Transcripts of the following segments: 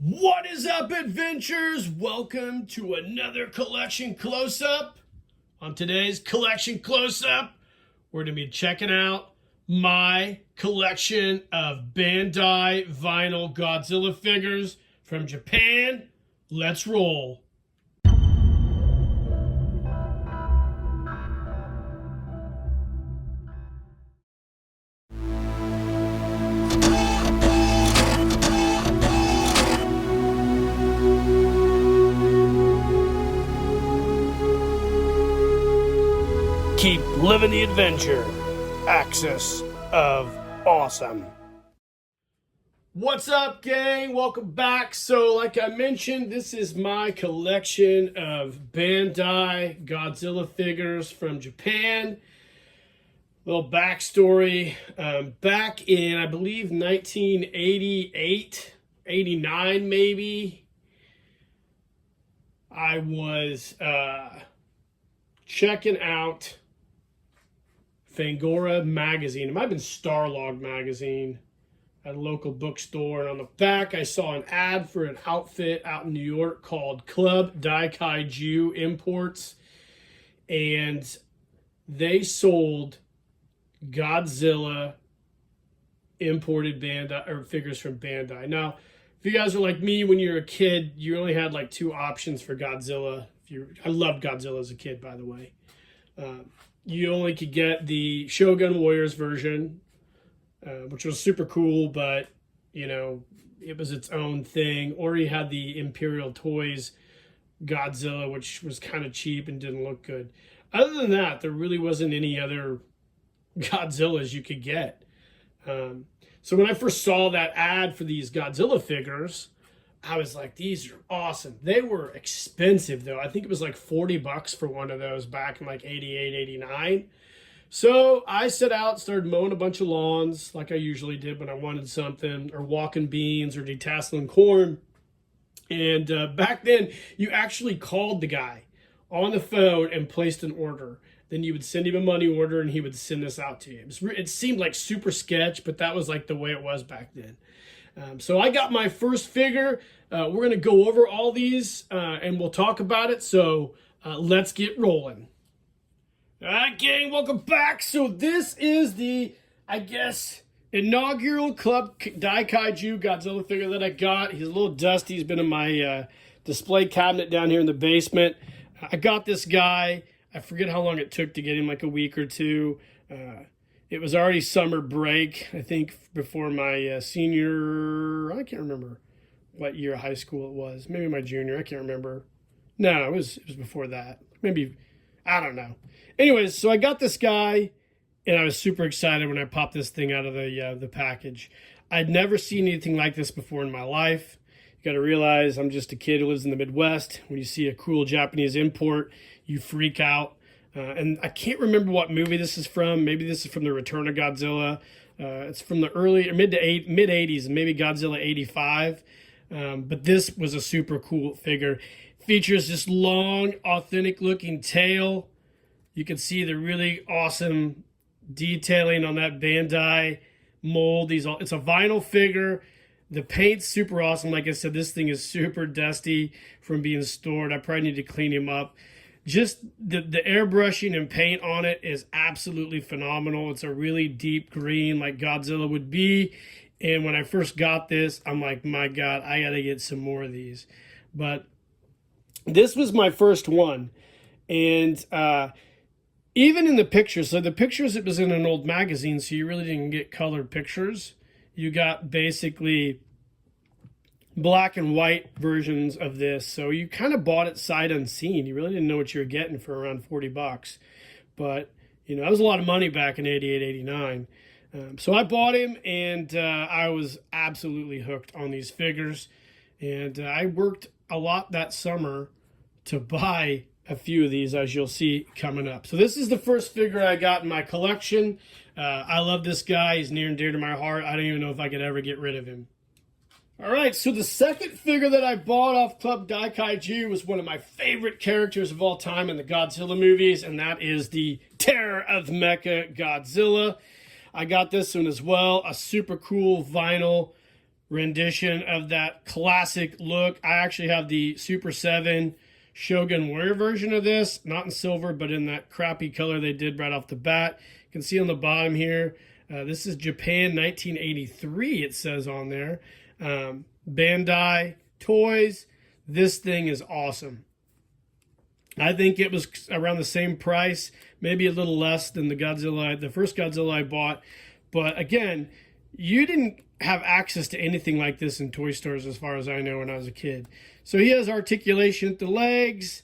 What is up, adventurers? Welcome to another collection close-up. On today's collection close-up, we're going to be checking out my collection of Bandai vinyl Godzilla figures from Japan. Let's roll. Keep living the adventure. Axis of Awesome. What's up, gang? Welcome back. So, like I mentioned, this is my collection of Bandai Godzilla figures from Japan. Little backstory. Back in, I believe, 1988, 89 maybe, I was checking out Fangoria magazine. It might have been Starlog magazine at a local bookstore. And on the back, I saw an ad for an outfit out in New York called Club Daikaiju Imports. And they sold Godzilla imported Bandai or figures from Bandai. Now, if you guys are like me, when you were a kid, you only had like two options for Godzilla. I loved Godzilla as a kid, by the way. You only could get the Shogun Warriors version, which was super cool, but, you know, it was its own thing. Or you had the Imperial Toys Godzilla, which was kind of cheap and didn't look good. Other than that, there really wasn't any other Godzillas you could get. So when I first saw that ad for these Godzilla figures, I was like, these are awesome. They were expensive, though. I think it was like $40 for one of those back in like 88, 89. So I set out, started mowing a bunch of lawns like I usually did when I wanted something, or walking beans or detasseling corn. And back then, you actually called the guy on the phone and placed an order. Then you would send him a money order and he would send this out to you. It seemed like super sketch, but that was like the way it was back then. So I got my first figure. We're going to go over all these and we'll talk about it. So let's get rolling. All right, gang, welcome back. So this is the, I guess, inaugural Club Daikaiju Godzilla figure that I got. He's a little dusty. He's been in my display cabinet down here in the basement. I got this guy. I forget how long it took to get him, like a week or two. It was already summer break, I think, before my senior, I can't remember what year of high school it was. Maybe my junior, I can't remember. No, it was before that. Maybe, I don't know. Anyways, so I got this guy, and I was super excited when I popped this thing out of the package. I'd never seen anything like this before in my life. You got to realize I'm just a kid who lives in the Midwest. When you see a cool Japanese import, you freak out. And I can't remember what movie this is from. Maybe this is from The Return of Godzilla. It's from the mid-80s, maybe Godzilla 85. But this was a super cool figure. Features this long, authentic-looking tail. You can see the really awesome detailing on that Bandai mold. It's a vinyl figure. The paint's super awesome. Like I said, this thing is super dusty from being stored. I probably need to clean him up. Just the airbrushing and paint on it is absolutely phenomenal. It's a really deep green like Godzilla would be. And when I first got this, I'm like, my God, I got to get some more of these. But this was my first one. And even in the pictures, so the pictures, it was in an old magazine, so you really didn't get colored pictures. You got basically black and white versions of this, so you kind of bought it sight unseen. You really didn't know what you were getting for around $40, but you know, that was a lot of money back in 88, 89. So I bought him, and I was absolutely hooked on these figures, and I worked a lot that summer to buy a few of these, as you'll see coming up. So this is the first figure I got in my collection. I love this guy. He's near and dear to my heart. I don't even know if I could ever get rid of him. All right, so the second figure that I bought off Club Daikaiju was one of my favorite characters of all time in the Godzilla movies, and that is the Terror of Mecha Godzilla. I got this one as well, a super cool vinyl rendition of that classic look. I actually have the Super 7 Shogun Warrior version of this, not in silver, but in that crappy color they did right off the bat. You can see on the bottom here, this is Japan 1983, it says on there. Bandai Toys. This thing is awesome. I think it was around the same price, maybe a little less than the first Godzilla I bought. But again, you didn't have access to anything like this in toy stores as far as I know when I was a kid. So he has articulation at the legs,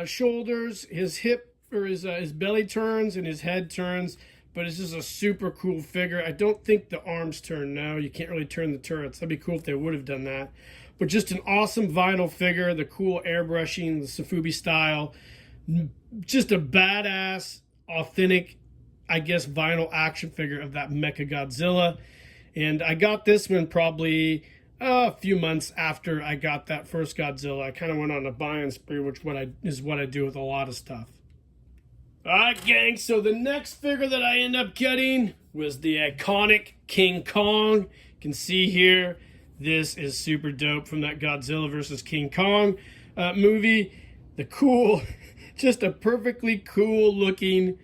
shoulders, his hip or his belly turns and his head turns. But it's just a super cool figure. I don't think the arms turn now. You can't really turn the turrets. That'd be cool if they would have done that. But just an awesome vinyl figure, the cool airbrushing, the Sofubi style. Just a badass, authentic, I guess, vinyl action figure of that Mecha Godzilla. And I got this one probably a few months after I got that first Godzilla. I kind of went on a buying spree, which is what I do with a lot of stuff. Alright, gang, so the next figure that I end up getting was the iconic King Kong. You can see here, this is super dope from that Godzilla vs. King Kong movie. The cool, just a perfectly cool looking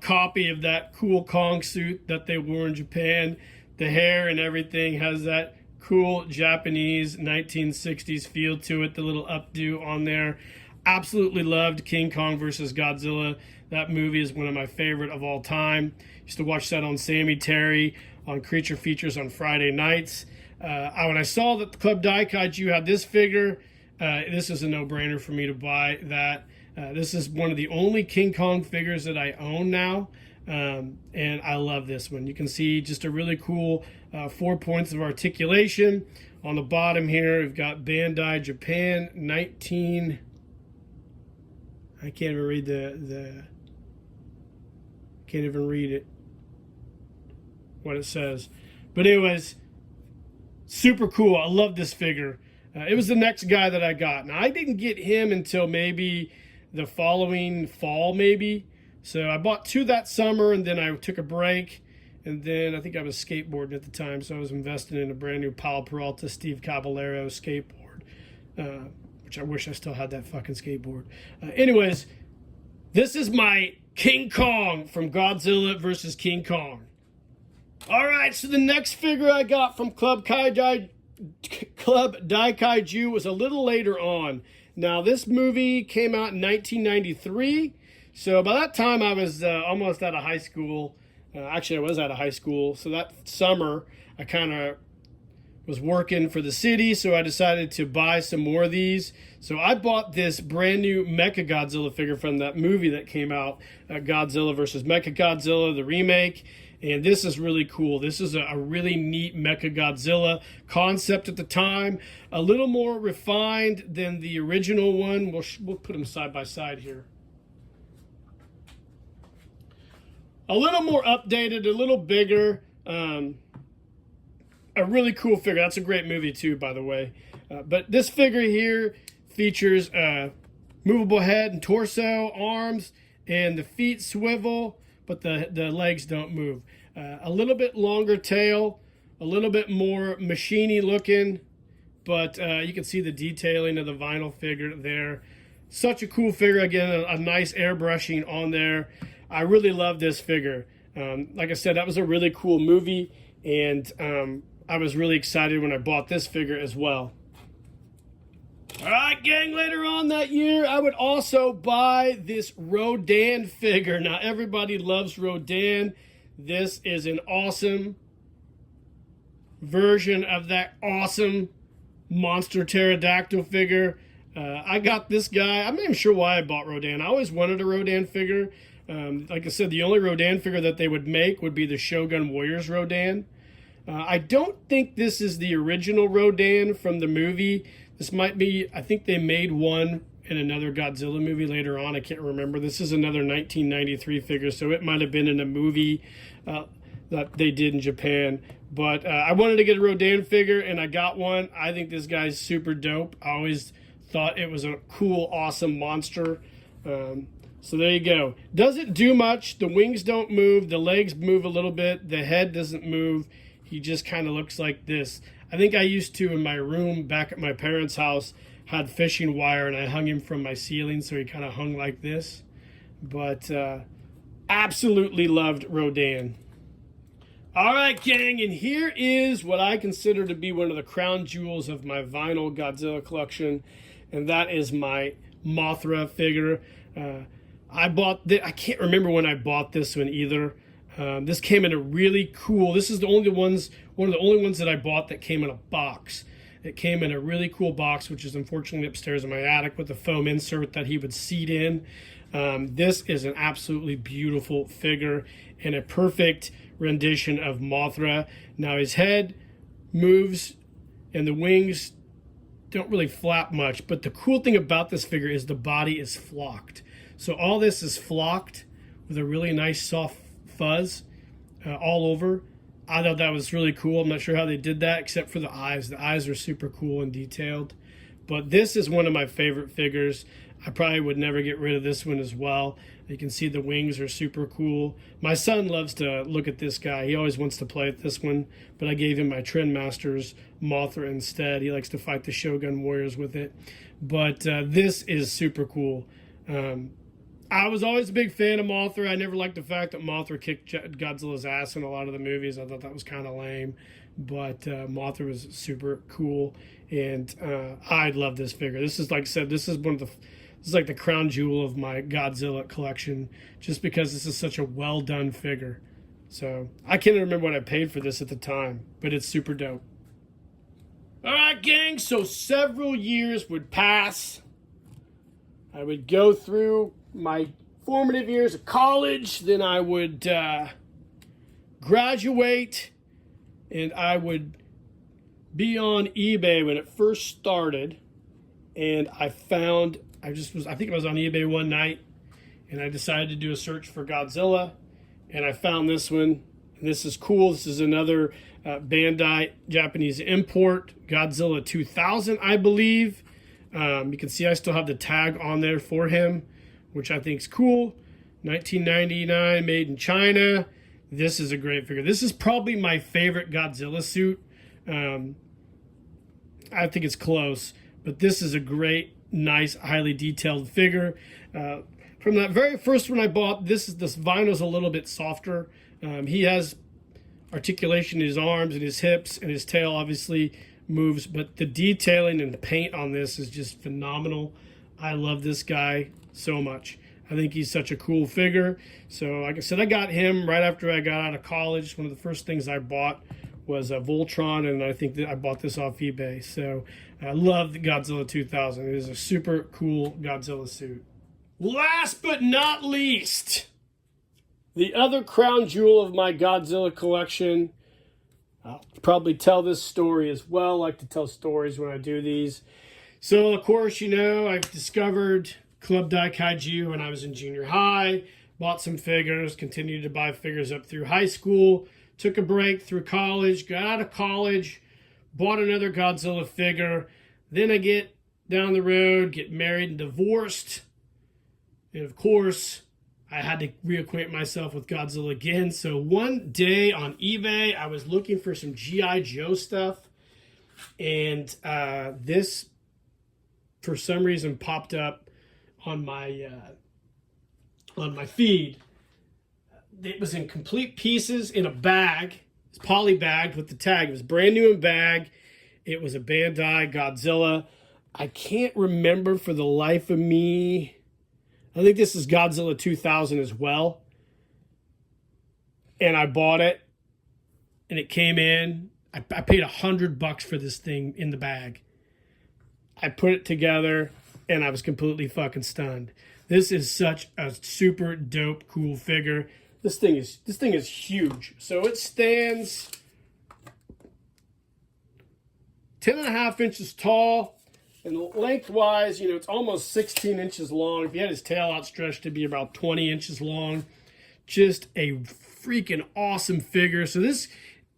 copy of that cool Kong suit that they wore in Japan. The hair and everything has that cool Japanese 1960s feel to it, the little updo on there. Absolutely loved King Kong versus Godzilla. That movie is one of my favorite of all time. Used to watch that on Sammy Terry on Creature Features on Friday nights. When I saw that the Club Daikaiju had this figure, this is a no-brainer for me to buy that. This is one of the only King Kong figures that I own now, and I love this one. You can see just a really cool 4 points of articulation. On the bottom here, we've got Bandai Japan 19... I can't even read can't even read it, what it says. But anyways, super cool. I love this figure. It was the next guy that I got. Now, I didn't get him until maybe the following fall, maybe. So I bought two that summer, and then I took a break. And then I think I was skateboarding at the time, so I was investing in a brand new Powell Peralta Steve Caballero skateboard. Which I wish I still had that fucking skateboard. Anyways, this is my King Kong from Godzilla vs. King Kong. All right, so the next figure I got from Club Daikaiju was a little later on. Now, this movie came out in 1993, so by that time I was almost out of high school. Actually, I was out of high school, so that summer I kind of was working for the city, so I decided to buy some more of these. So I bought this brand new Mecha Godzilla figure from that movie that came out, Godzilla vs. Mecha Godzilla, the remake. And this is really cool. This is a really neat Mecha Godzilla concept at the time. A little more refined than the original one. We'll put them side by side here. A little more updated, a little bigger. A really cool figure. That's a great movie too, by the way. But this figure here features movable head and torso, arms, and the feet swivel, but the legs don't move. A little bit longer tail, a little bit more machiny looking, but you can see the detailing of the vinyl figure there. Such a cool figure. Again, a nice airbrushing on there. I really love this figure. Like I said, that was a really cool movie, and I was really excited when I bought this figure as well. All right, gang, later on that year, I would also buy this Rodan figure. Now, everybody loves Rodan. This is an awesome version of that awesome monster pterodactyl figure. I got this guy. I'm not even sure why I bought Rodan. I always wanted a Rodan figure. Like I said, the only Rodan figure that they would make would be the Shogun Warriors Rodan. I don't think this is the original Rodan from the movie. This might be, I think they made one in another Godzilla movie later on. I can't remember. This is another 1993 figure, so it might have been in a movie that they did in Japan. But I wanted to get a Rodan figure, and I got one. I think this guy's super dope. I always thought it was a cool, awesome monster. So there you go. Doesn't do much. The wings don't move. The legs move a little bit. The head doesn't move. He just kind of looks like this. I think I used to, in my room back at my parents' house, had fishing wire, and I hung him from my ceiling, so he kind of hung like this. But absolutely loved Rodan. All right, gang, and here is what I consider to be one of the crown jewels of my vinyl Godzilla collection, and that is my Mothra figure. I can't remember when I bought this one either. This came in a really cool, this is one of the only ones that I bought that came in a box. It came in a really cool box, which is unfortunately upstairs in my attic with a foam insert that he would seat in. This is an absolutely beautiful figure and a perfect rendition of Mothra. Now his head moves and the wings don't really flap much, but the cool thing about this figure is the body is flocked. So all this is flocked with a really nice soft fuzz all over. I thought that was really cool. I'm not sure how they did that except for the eyes. The eyes are super cool and detailed. But this is one of my favorite figures. I probably would never get rid of this one as well. You can see the wings are super cool. My son loves to look at this guy. He always wants to play with this one, but I gave him my Trendmasters Mothra instead. He likes to fight the Shogun Warriors with it. But this is super cool. I was always a big fan of Mothra. I never liked the fact that Mothra kicked Godzilla's ass in a lot of the movies. I thought that was kind of lame. But Mothra was super cool, and I love this figure. This is, like I said, this is like the crown jewel of my Godzilla collection, just because this is such a well done figure. So I can't remember what I paid for this at the time, but it's super dope. All right, gang. So several years would pass. I would go through my formative years of college, then I would graduate, and I would be on eBay when it first started, and I think I was on eBay one night, and I decided to do a search for Godzilla, and I found this one. And this is cool. This is another Bandai Japanese import, Godzilla 2000, I believe. You can see I still have the tag on there for him, which I think is cool. 1999, made in China. This is a great figure. This is probably my favorite Godzilla suit. I think it's close, but this is a great, nice, highly detailed figure. From that very first one I bought, this vinyl's a little bit softer. He has articulation in his arms and his hips, and his tail obviously moves, but the detailing and the paint on this is just phenomenal. I love this guy so much. I think he's such a cool figure. So like I said, I got him right after I got out of college. One of the first things I bought was a Voltron, and I think that I bought this off eBay. So I love the Godzilla 2000. It is a super cool Godzilla suit. Last but not least, the other crown jewel of my Godzilla collection. I'll probably tell this story as well. I like to tell stories when I do these. So, of course, you know, I discovered Club Daikaiju when I was in junior high, bought some figures, continued to buy figures up through high school, took a break through college, got out of college, bought another Godzilla figure. Then I get down the road, get married and divorced. And, of course, I had to reacquaint myself with Godzilla again. So one day on eBay, I was looking for some G.I. Joe stuff. And this, for some reason, popped up on my feed. It was in complete pieces in a bag. It's poly-bagged with the tag. It was brand new in bag. It was a Bandai Godzilla. I can't remember for the life of me. I think this is Godzilla 2000 as well. And I bought it, and it came in. I paid $100 for this thing in the bag. I put it together, and I was completely fucking stunned. This is such a super dope, cool figure. This thing is huge. So it stands 10.5 inches tall. And lengthwise, you know, it's almost 16 inches long. If he had his tail outstretched, it'd be about 20 inches long. Just a freaking awesome figure. So this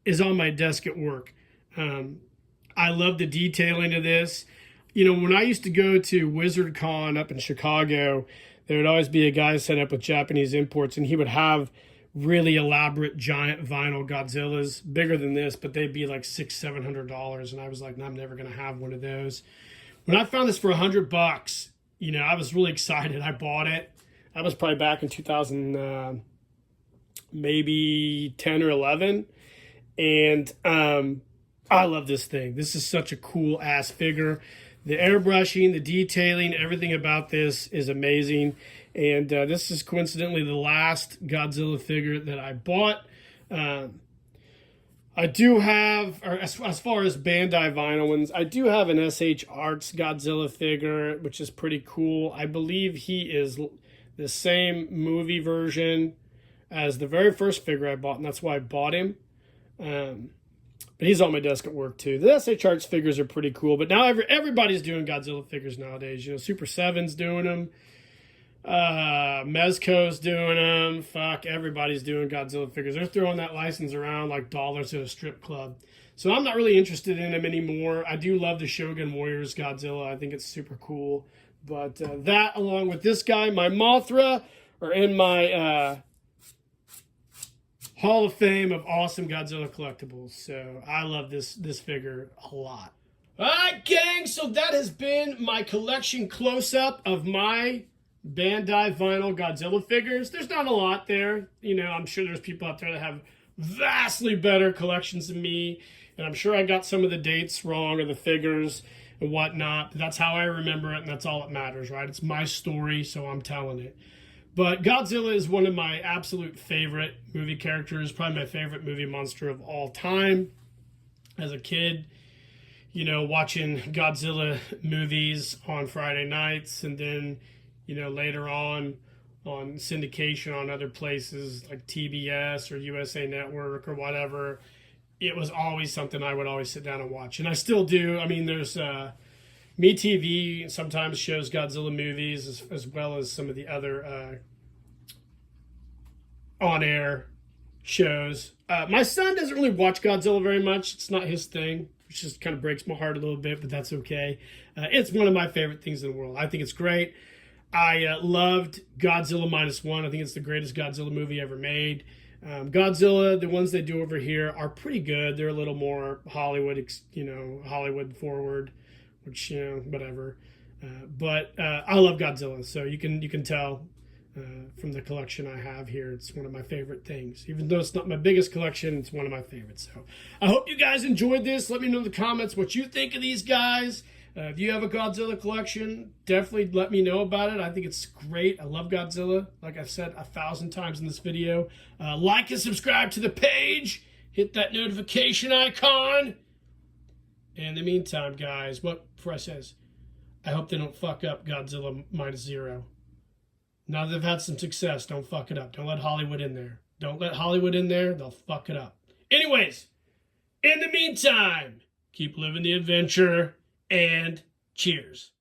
is on my desk at work. I love the detailing of this. You know, when I used to go to WizardCon up in Chicago, there would always be a guy set up with Japanese imports, and he would have really elaborate giant vinyl Godzillas, bigger than this, but they'd be like $600-700. And I was like, no, I'm never going to have one of those. When I found this for $100, you know, I was really excited. I bought it. I was probably back in 2000, maybe 10 or 11. And I love this thing. This is such a cool ass figure. The airbrushing, the detailing, everything about this is amazing. And this is coincidentally the last Godzilla figure that I bought. I do have, or as far as Bandai vinyl ones, I do have an SH Arts Godzilla figure, which is pretty cool. I believe he is the same movie version as the very first figure I bought, and that's why I bought him. But he's on my desk at work too. The SH Arts figures are pretty cool, but now everybody's doing Godzilla figures nowadays. You know, Super 7's doing them. Mezco's doing them. Fuck, everybody's doing Godzilla figures. They're throwing that license around like dollars at a strip club. So I'm not really interested in them anymore. I do love the Shogun Warriors Godzilla. I think it's super cool. But that, along with this guy, my Mothra, are in my Hall of Fame of awesome Godzilla collectibles. So I love this figure a lot. All right, gang. So that has been my collection close-up of my Bandai vinyl Godzilla figures. There's not a lot there. You know, I'm sure there's people out there that have vastly better collections than me. And I'm sure I got some of the dates wrong or the figures and whatnot. But that's how I remember it, and that's all that matters, right? It's my story, so I'm telling it. But Godzilla is one of my absolute favorite movie characters, probably my favorite movie monster of all time. As a kid, you know, watching Godzilla movies on Friday nights, and then, you know, later on syndication on other places like TBS or USA Network or whatever, it was always something I would always sit down and watch. And I still do. I mean, there's MeTV sometimes shows Godzilla movies as well as some of the other on-air shows. My son doesn't really watch Godzilla very much. It's not his thing, which just kind of breaks my heart a little bit, but that's okay. It's one of my favorite things in the world. I think it's great. I loved Godzilla -1. I think it's the greatest Godzilla movie ever made. Godzilla, the ones they do over here are pretty good. They're a little more Hollywood, you know, Hollywood forward, which, you know, whatever. But I love Godzilla, so you can tell from the collection I have here, it's one of my favorite things. Even though it's not my biggest collection, it's one of my favorites. So I hope you guys enjoyed this. Let me know in the comments what you think of these guys. If you have a Godzilla collection, definitely let me know about it. I think it's great. I love Godzilla, like I've said 1,000 times in this video. Like and subscribe to the page. Hit that notification icon. And in the meantime, guys, what Press says, I hope they don't fuck up Godzilla -0. Now that they've had some success, don't fuck it up. Don't let Hollywood in there. Don't let Hollywood in there. They'll fuck it up. Anyways, in the meantime, keep living the adventure. And cheers.